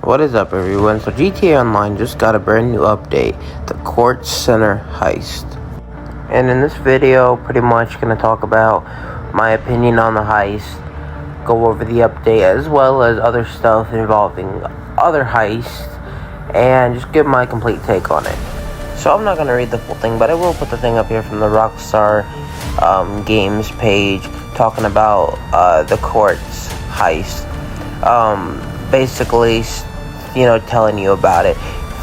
What is up, everyone? So GTA Online just got a brand new update, the Kortz Center Heist. And in this video, pretty much going to talk about my opinion on the heist, go over the update as well as other stuff involving other heists, and just give my complete take on it. So I'm not going to read the full thing, but I will put the thing up here from the Rockstar Games page talking about the Kortz heist. Basically, telling you about it.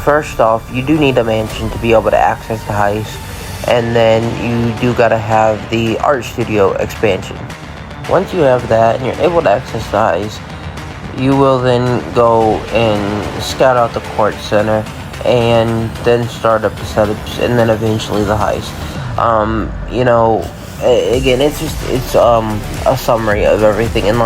First off, you do need a mansion to be able to access the heist, and then you do gotta have the art studio expansion. Once you have that and you're able to access the heist, you will then go and scout out the Kortz Center and then start up the setups and then eventually the heist. Again, it's a summary of everything, and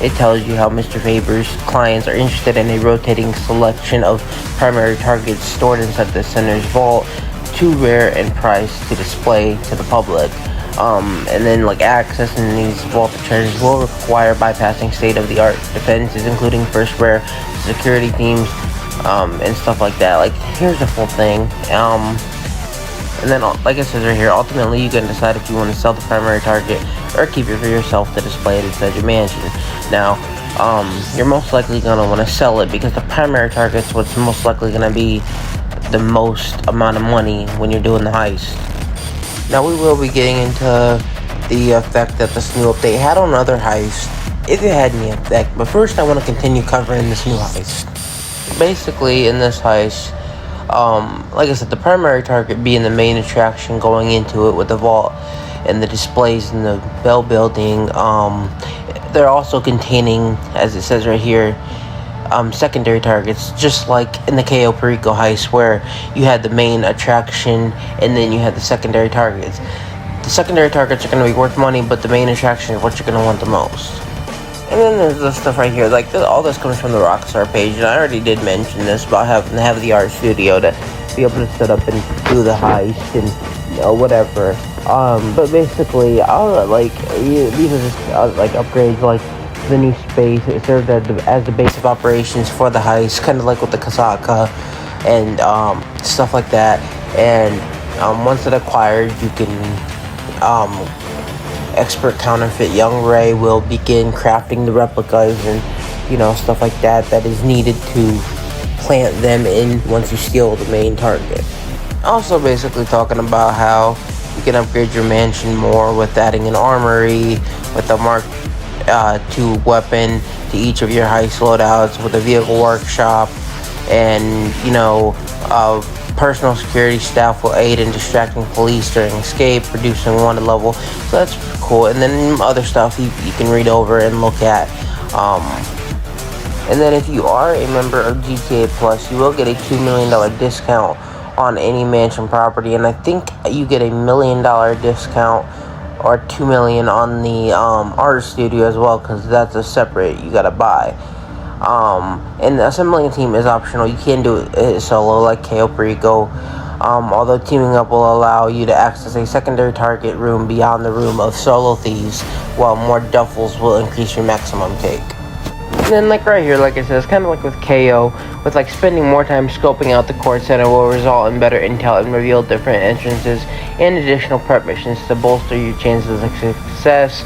it tells you how Mr. Faber's clients are interested in a rotating selection of primary targets stored inside the center's vault, too rare and priced to display to the public. And then accessing these vaulted treasures will require bypassing state-of-the-art defenses, including first rare security teams, and stuff like that. Here's the full thing. And then, like it says right here, ultimately you can decide if you want to sell the primary target or keep it for yourself to display it inside your mansion. Now, you're most likely going to want to sell it because the primary target's what's most likely going to be the most amount of money when you're doing the heist. Now, we will be getting into the effect that this new update had on other heists, if it had any effect. But first, I want to continue covering this new heist. Basically, in this heist, like I said, the primary target being the main attraction going into it with the vault and the displays in the Bell building. They're also containing, as it says right here, secondary targets, just like in the KO Perico heist where you had the main attraction and then you had the secondary targets. The secondary targets are going to be worth money, but the main attraction is what you're going to want the most. And then there's this stuff right here, all this comes from the Rockstar page, and I already did mention this about having to have the art studio to be able to set up and do the heist and whatever. But basically, these are just upgrades, the new space. It served as the base of operations for the heist, kind of like with the Kasaka and stuff like that. And once it acquired, you can expert counterfeit Young Ray will begin crafting the replicas and stuff like that is needed to plant them in once you steal the main target. Also basically talking about how you can upgrade your mansion more with adding an armory with a Mark II weapon to each of your heist loadouts, with a vehicle workshop, and personal security staff will aid in distracting police during escape, reducing wanted level. So that's cool. And then other stuff you can read over and look at. And then if you are a member of GTA Plus, you will get a $2 million discount on any mansion property. And I think you get a $1 million discount or $2 million on the art studio as well, because that's a separate, you gotta buy. And the assembling team is optional. You can do it solo like KO Perico, although teaming up will allow you to access a secondary target room beyond the room of solo thieves, while more duffels will increase your maximum take. And then right here, like I said, it's kind of like with KO, with spending more time scoping out the Kortz Center will result in better intel and reveal different entrances and additional prep missions to bolster your chances of success.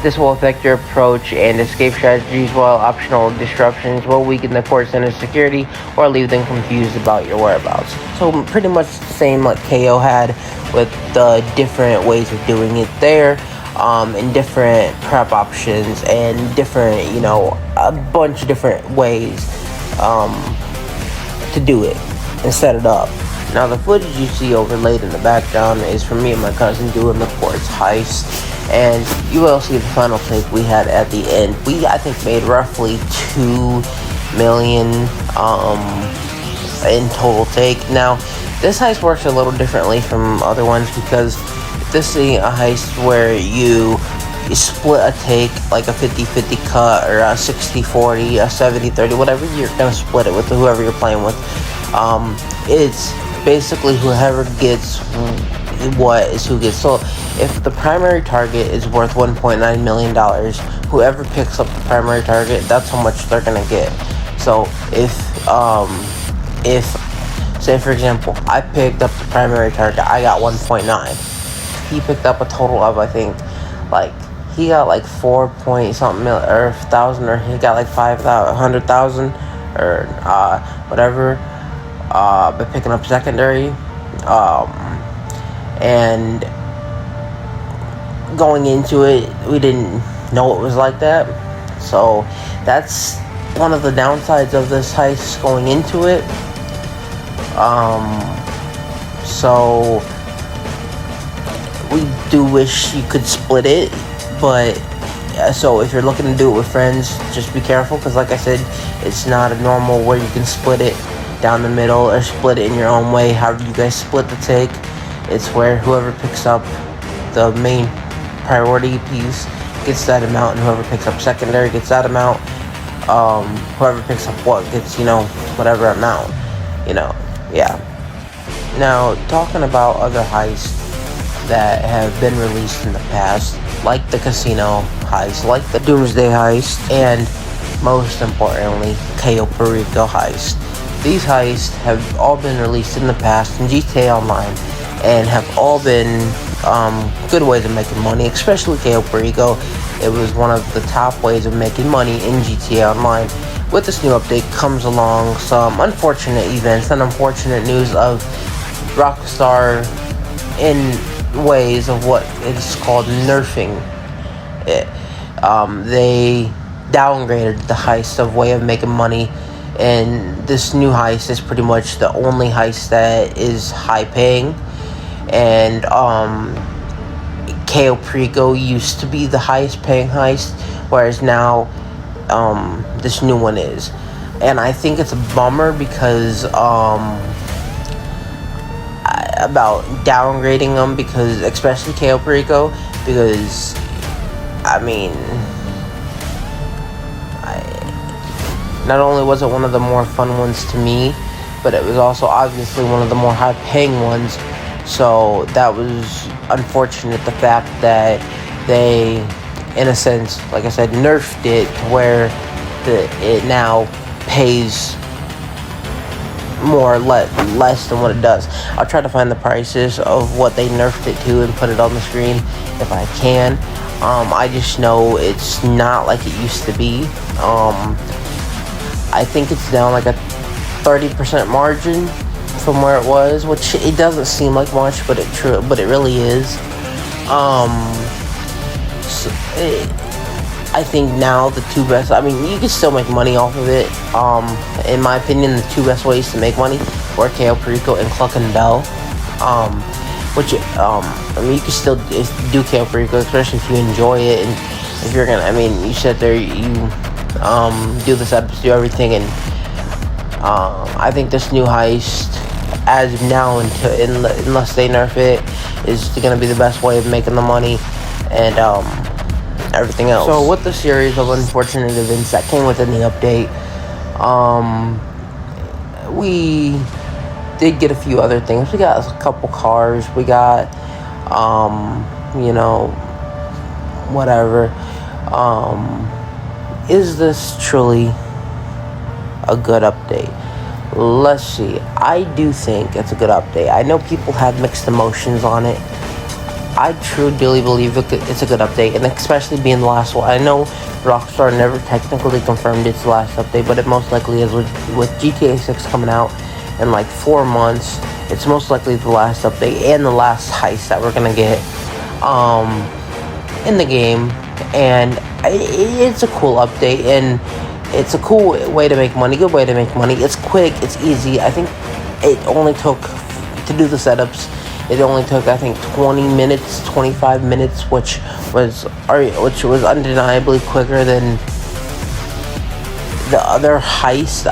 This will affect your approach and escape strategies, while optional disruptions will weaken the Kortz Center's security or leave them confused about your whereabouts. So pretty much the same like KO had, with the different ways of doing it there, and different prep options and different, a bunch of different ways to do it and set it up. Now the footage you see overlaid in the background is from me and my cousin doing the Kortz heist. And you will see the final take we had at the end. We, I think, made roughly $2 million in total take. Now, this heist works a little differently from other ones, because this is a heist where you split a take, like a 50-50 cut, or a 60-40, a 70-30, whatever you're going to split it with, whoever you're playing with. It's basically whoever gets what is who gets. So if the primary target is worth $1.9 million, whoever picks up the primary target, that's how much they're gonna get. So if if, say for example, I picked up the primary target, I got 1.9. He picked up a total of, I think, like, he got like 4 point something or thousand, or he got like 500,000 or whatever, by picking up secondary. And going into it, we didn't know it was like that. So that's one of the downsides of this heist going into it. So we do wish you could split it, but so if you're looking to do it with friends, just be careful, because like I said, it's not a normal where you can split it down the middle or split it in your own way, however you guys split the take. It's where whoever picks up the main priority piece gets that amount, and whoever picks up secondary gets that amount. Whoever picks up what gets, whatever amount, yeah. Now, talking about other heists that have been released in the past, like the casino heist, like the Doomsday heist, and most importantly, Cayo Perico heist. These heists have all been released in the past in GTA Online, and have all been good ways of making money, especially Cayo Perico. It was one of the top ways of making money in GTA Online. With this new update comes along some unfortunate events and unfortunate news of Rockstar in ways of what is called nerfing it. They downgraded the heist of way of making money, and this new heist is pretty much the only heist that is high paying. And Cayo Perico used to be the highest paying heist, whereas now this new one is. And I think it's a bummer because about downgrading them, because especially Cayo Perico, because not only was it one of the more fun ones to me, but it was also obviously one of the more high paying ones. So that was unfortunate, the fact that they, in a sense, like I said, nerfed it to where it now pays more or less than what it does. I'll try to find the prices of what they nerfed it to and put it on the screen if I can. I just know it's not like it used to be. I think it's down like a 30% margin from where it was, which it doesn't seem like much, but it really is. I think now the two best, you can still make money off of it. In my opinion, the two best ways to make money were Cayo Perico and Cluck and Bell. Which, you can still do Cayo Perico, especially if you enjoy it, and if you're gonna, you sit there, you, do the setups, do everything, and, I think this new heist, as of now, unless they nerf it, is gonna be the best way of making the money, and, everything else. So with the series of unfortunate events that came within the update, we did get a few other things. We got a couple cars, we got whatever. Is this truly a good update? Let's see. I do think it's a good update. I know people have mixed emotions on it. I truly believe it's a good update, and especially being the last one. I know Rockstar never technically confirmed it's the last update, but it most likely is. With GTA 6 coming out in like 4 months, it's most likely the last update and the last heist that we're gonna get in the game. And it's a cool update, and it's a cool way to make money, good way to make money. It's quick, it's easy. I think it only took, to do the setups, it only took, I think, 20 minutes, 25 minutes, which was undeniably quicker than the other heist.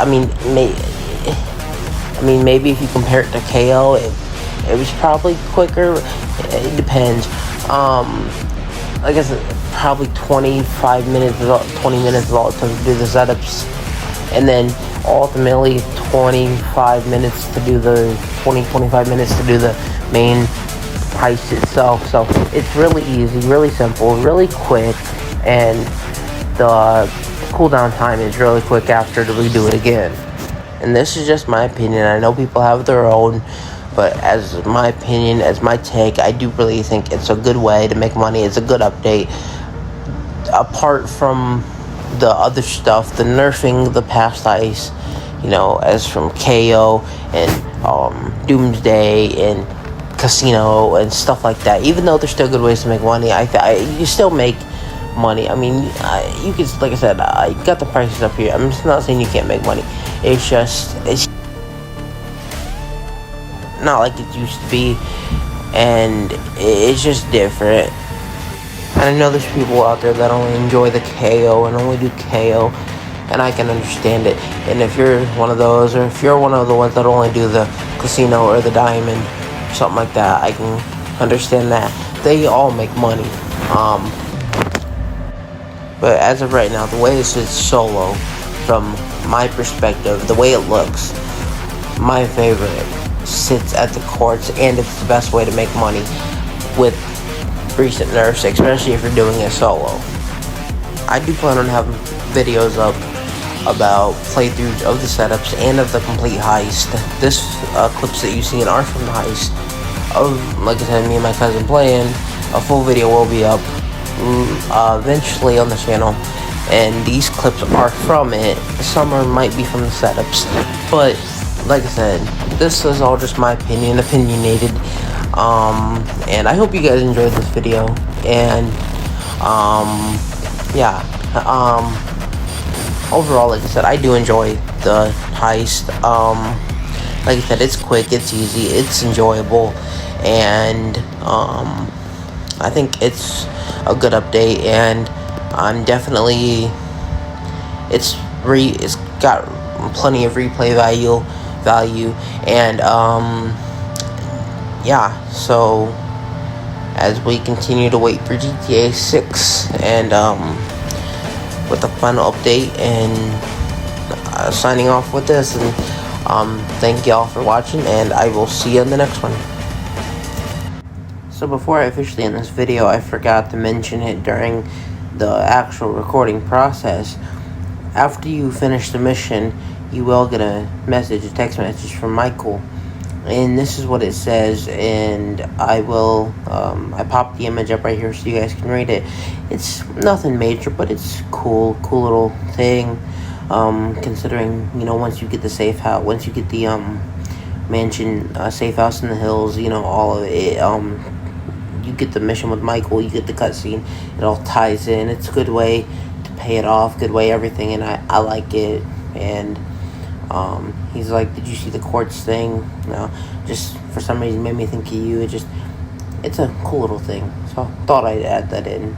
Maybe if you compare it to KO, it was probably quicker. It depends. Like I said, probably 25 minutes, 20 minutes is all it took to do the setups, and then ultimately 25 minutes to do the 25 minutes to do the main heist itself. So it's really easy, really simple, really quick, and the cooldown time is really quick after to redo it again. And this is just my opinion. I know people have their own, but as my opinion, as my take, I do really think it's a good way to make money. It's a good update. Apart from the other stuff, the nerfing, the past Heist, as from KO and Doomsday and Casino and stuff like that. Even though there's still good ways to make money, you still make money. I mean, you can, like I said, I got the prices up here. I'm just not saying you can't make money. It's not like it used to be, and it's just different. And I know there's people out there that only enjoy the KO and only do KO, and I can understand it. And if you're one of those, or if you're one of the ones that only do the Casino or the Diamond, something like that, I can understand that. They all make money. But as of right now, the way this is solo, from my perspective, the way it looks, my favorite sits at the Kortz, and it's the best way to make money with recent nerfs, especially if you're doing it solo. I do plan on having videos up about playthroughs of the setups and of the complete heist. This clips that you see are from the heist of, like I said, me and my cousin playing. A full video will be up eventually on the channel, and these clips are from it. Some might be from the setups, but like I said, this is all just my opinionated. And I hope you guys enjoyed this video, and overall, like I said, I do enjoy the heist. Like I said, it's quick, it's easy, it's enjoyable, and I think it's a good update, and I'm definitely, it's got plenty of replay value, and so as we continue to wait for GTA 6 and with the final update, and signing off with this, and thank y'all for watching, and I will see you in the next one. So before I officially end this video, I forgot to mention it during the actual recording process. After you finish the mission, you will get a text message from Michael, and this is what it says, and I popped the image up right here so you guys can read it. It's nothing major, but it's cool little thing, considering, once you get the safe house, once you get the mansion, safe house in the hills, all of it, you get the mission with Michael, you get the cutscene, it all ties in. It's a good way to pay it off, good way everything, and I like it. And he's like, did you see the Kortz thing? No, just for some reason made me think of you. It's a cool little thing, so I thought I'd add that in.